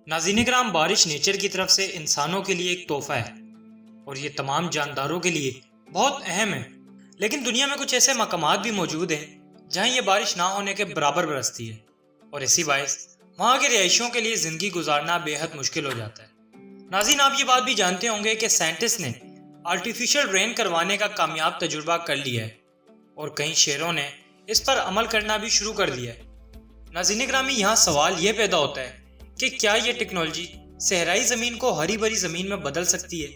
ناظرین کرام، بارش نیچر کی طرف سے انسانوں کے لیے ایک تحفہ ہے اور یہ تمام جانداروں کے لیے بہت اہم ہے۔ لیکن دنیا میں کچھ ایسے مقامات بھی موجود ہیں جہاں یہ بارش نہ ہونے کے برابر برستی ہے اور اسی باعث وہاں کے رہائشیوں کے لیے زندگی گزارنا بے حد مشکل ہو جاتا ہے۔ ناظرین، آپ یہ بات بھی جانتے ہوں گے کہ سائنٹسٹ نے آرٹیفیشل رین کروانے کا کامیاب تجربہ کر لیا ہے اور کئی شہروں نے اس پر عمل کرنا بھی شروع کر دیا ہے۔ ناظرین گرامی، یہاں سوال یہ پیدا ہوتا ہے کہ کیا یہ ٹیکنالوجی صحرائی زمین کو ہری بھری زمین میں بدل سکتی ہے،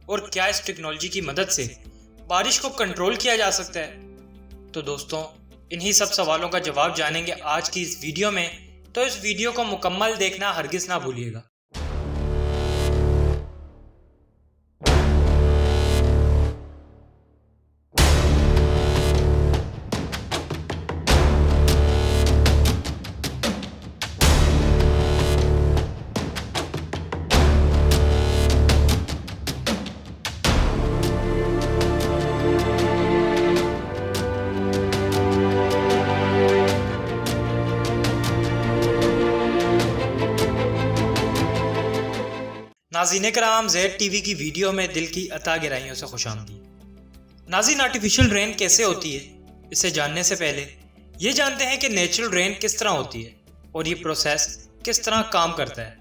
اور کیا اس ٹیکنالوجی کی مدد سے بارش کو کنٹرول کیا جا سکتا ہے؟ تو دوستوں، انہی سب سوالوں کا جواب جانیں گے آج کی اس ویڈیو میں، تو اس ویڈیو کو مکمل دیکھنا ہرگز نہ بھولیے گا۔ ناظرین کرام، زیڈ ٹی وی کی ویڈیو میں دل کی عطا گہرائیوں سے خوش آمدید۔ ناظرین، آرٹیفیشل رین کیسے ہوتی ہے، اسے جاننے سے پہلے یہ جانتے ہیں کہ نیچرل رین کس طرح ہوتی ہے اور یہ پروسیس کس طرح کام کرتا ہے،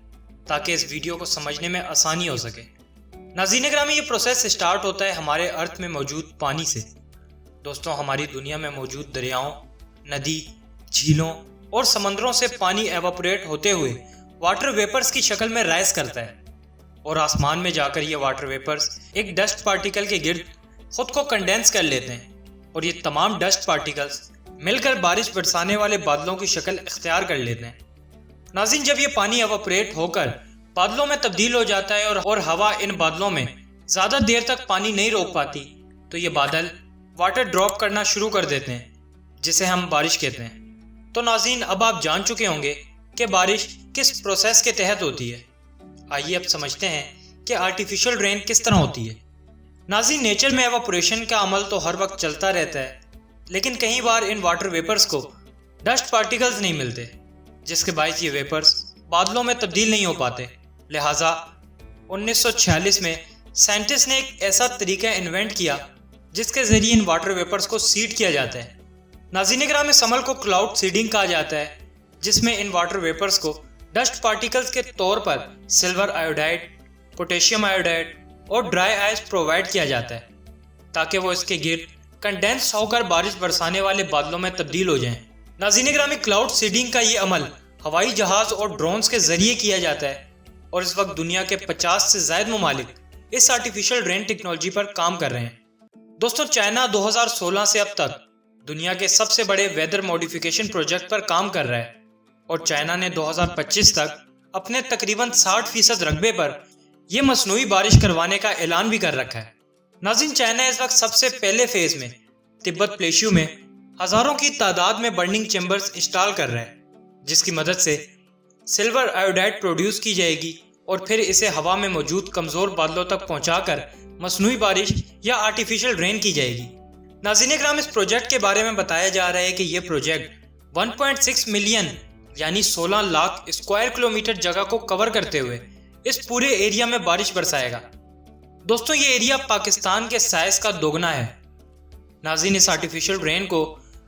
تاکہ اس ویڈیو کو سمجھنے میں آسانی ہو سکے۔ ناظرین گرامی، یہ پروسیس سٹارٹ ہوتا ہے ہمارے ارتھ میں موجود پانی سے۔ دوستوں، ہماری دنیا میں موجود دریاؤں، ندی، جھیلوں اور سمندروں سے پانی ایواپوریٹ ہوتے ہوئے واٹر ویپرز کی شکل میں رائز کرتا ہے اور آسمان میں جا کر یہ واٹر ویپرز ایک ڈسٹ پارٹیکل کے گرد خود کو کنڈینس کر لیتے ہیں اور یہ تمام ڈسٹ پارٹیکلز مل کر بارش برسانے والے بادلوں کی شکل اختیار کر لیتے ہیں۔ ناظرین، جب یہ پانی ایواپوریٹ ہو کر بادلوں میں تبدیل ہو جاتا ہے اور ہوا ان بادلوں میں زیادہ دیر تک پانی نہیں روک پاتی، تو یہ بادل واٹر ڈراپ کرنا شروع کر دیتے ہیں، جسے ہم بارش کہتے ہیں۔ تو ناظرین، اب آپ جان چکے ہوں گے کہ بارش کس پروسیس کے تحت ہوتی ہے۔ آئیے اب سمجھتے ہیں کہ آرٹیفیشل رین کس طرح ہوتی ہے۔ ناظرین، نیچر میں ایواپوریشن کا عمل تو ہر وقت چلتا رہتا ہے، لیکن کئی بار ان واٹر ویپرز کو ڈسٹ پارٹیکلز نہیں ملتے، جس کے باعث یہ ویپرز بادلوں میں تبدیل نہیں ہو پاتے۔ لہٰذا 1946 میں سائنٹسٹ نے ایک ایسا طریقہ انوینٹ کیا جس کے ذریعے ان واٹر ویپرز کو سیڈ کیا جاتا ہے۔ ناظرین کرام، اس عمل کو کلاؤڈ سیڈنگ کہا جاتا ہے، جس میں ان واٹر ویپرز کو ڈسٹ پارٹیکلز کے طور پر سلور آیوڈائڈ، پوٹیشیم آیوڈائڈ اور ڈرائی آئس پرووائڈ کیا جاتا ہے، تاکہ وہ اس کے گرد کنڈینس ہو کر بارش برسانے والے بادلوں میں تبدیل ہو جائیں۔ ناظرین گرامی، کلاؤڈ سیڈنگ کا یہ عمل ہوائی جہاز اور ڈرونز کے ذریعے کیا جاتا ہے اور اس وقت دنیا کے 50 سے زائد ممالک اس آرٹیفیشل رین ٹیکنالوجی پر کام کر رہے ہیں۔ دوستوں، چائنا 2016 سے اب تک دنیا کے سب سے بڑے ویدر موڈیفیکیشن پروجیکٹ پر کام کر رہا ہے اور چائنا نے 2025 تک اپنے تقریباً 60% رقبے پر یہ مصنوعی بارش کروانے کا اعلان بھی کر رکھا ہے۔ ناظرین، چائنا اس وقت سب سے پہلے فیز میں تبت پلیشو میں ہزاروں کی تعداد میں برننگ چیمبرز انسٹال کر رہا ہے، جس کی مدد سے سلور آیوڈائڈ پروڈیوس کی جائے گی اور پھر اسے ہوا میں موجود کمزور بادلوں تک پہنچا کر مصنوعی بارش یا آرٹیفیشل رین کی جائے گی۔ ناظرین اکرام، اس پروجیکٹ کے بارے میں بتایا جا رہا ہے کہ یہ پروجیکٹ 1.6 ملین یعنی 16 لاکھ اسکوائر کلومیٹر جگہ کو کور کرتے ہوئے اس پورے ایریا میں بارش برسائے گا۔ دوستوں، یہ ایریا پاکستان کے سائز کا دوگنا ہے۔ ناظرین، اس آرٹیفیشل رین کو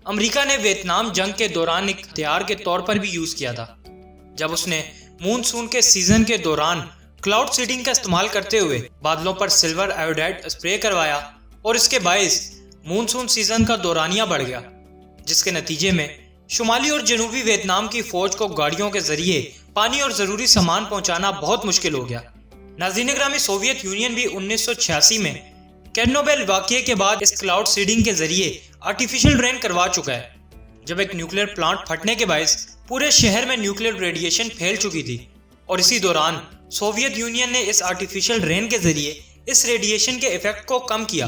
امریکہ نے ویتنام جنگ کے دوران ایک ہتھیار کے طور پر بھی یوز کیا تھا، جب اس نے مونسون کے سیزن کے دوران کلاؤڈ سیڈنگ کا استعمال کرتے ہوئے بادلوں پر سلور آیوڈائڈ اسپرے کروایا اور اس کے باعث مونسون سیزن کا دورانیہ بڑھ گیا، جس کے نتیجے میں شمالی اور جنوبی ویتنام کی فوج کو گاڑیوں کے ذریعے پانی اور ضروری سامان پہنچانا بہت مشکل ہو گیا۔ ناظرین گرامی، سوویت یونین بھی 1986 میں چیرنوبل واقعے کے بعد اس کلاؤڈ سیڈنگ کے ذریعے آرٹیفیشل رین کروا چکا ہے، جب ایک نیوکلیر پلانٹ پھٹنے کے باعث پورے شہر میں نیوکلیر ریڈیشن پھیل چکی تھی اور اسی دوران سوویت یونین نے اس آرٹیفیشل رین کے ذریعے اس ریڈیشن کے ایفیکٹ کو کم کیا۔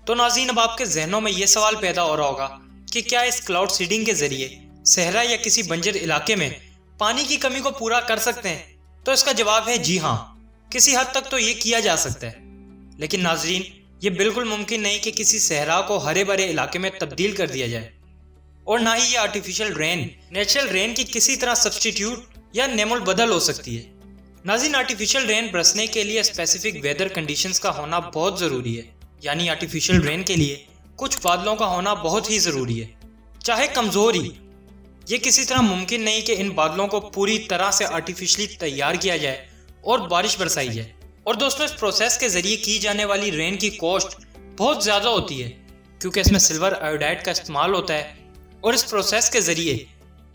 تو ناظرین، اب آپ کے ذہنوں میں یہ سوال پیدا ہو رہا ہوگا کہ کیا اس کلاؤڈ سیڈنگ کے ذریعے صحرا یا کسی بنجر علاقے میں پانی کی کمی کو پورا کر سکتے ہیں؟ تو اس کا جواب ہے جی ہاں، کسی حد تک تو یہ کیا جا سکتا ہے، لیکن ناظرین، یہ بالکل ممکن نہیں کہ کسی صحرا کو ہرے بھرے علاقے میں تبدیل کر دیا جائے، اور نہ ہی یہ آرٹیفیشل رین نیچرل رین کی کسی طرح سبسٹیٹیوٹ یا نیم البدل ہو سکتی ہے۔ ناظرین، آرٹیفیشل رین برسنے کے لیے اسپیسیفک ویدر کنڈیشنز کا ہونا بہت ضروری ہے، یعنی آرٹیفیشل رین کے لیے کچھ بادلوں کا ہونا بہت ہی ضروری ہے، چاہے کمزور ہی۔ یہ کسی طرح ممکن نہیں کہ ان بادلوں کو پوری طرح سے آرٹیفیشلی تیار کیا جائے اور بارش برسائی جائے۔ اور دوستوں، اس پروسیس کے ذریعے کی جانے والی رین کی کاسٹ بہت زیادہ ہوتی ہے، کیونکہ اس میں سلور آیوڈائڈ کا استعمال ہوتا ہے، اور اس پروسیس کے ذریعے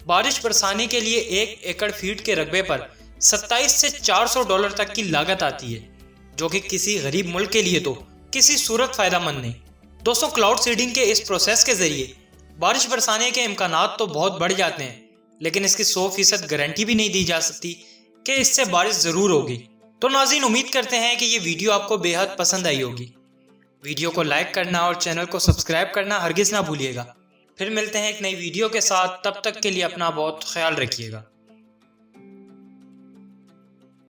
بارش برسانے کے لیے 1 ایکڑ فیٹ کے رقبے پر 27 سے $400 تک کی لاگت آتی ہے، جو کہ کسی غریب ملک کے لیے تو کسی صورت فائدہ مند نہیں۔ دوستوں، کلاؤڈ سیڈنگ کے اس پروسیس کے ذریعے بارش برسانے کے امکانات تو بہت بڑھ جاتے ہیں، لیکن اس کی 100% گارنٹی بھی نہیں دی جا سکتی کہ اس سے بارش ضرور ہوگی۔ تو ناظرین، امید کرتے ہیں کہ یہ ویڈیو آپ کو بے حد پسند آئی ہوگی۔ ویڈیو کو لائک کرنا اور چینل کو سبسکرائب کرنا ہرگز نہ بھولیے گا۔ پھر ملتے ہیں ایک نئی ویڈیو کے ساتھ، تب تک کے لیے اپنا بہت خیال رکھیے گا۔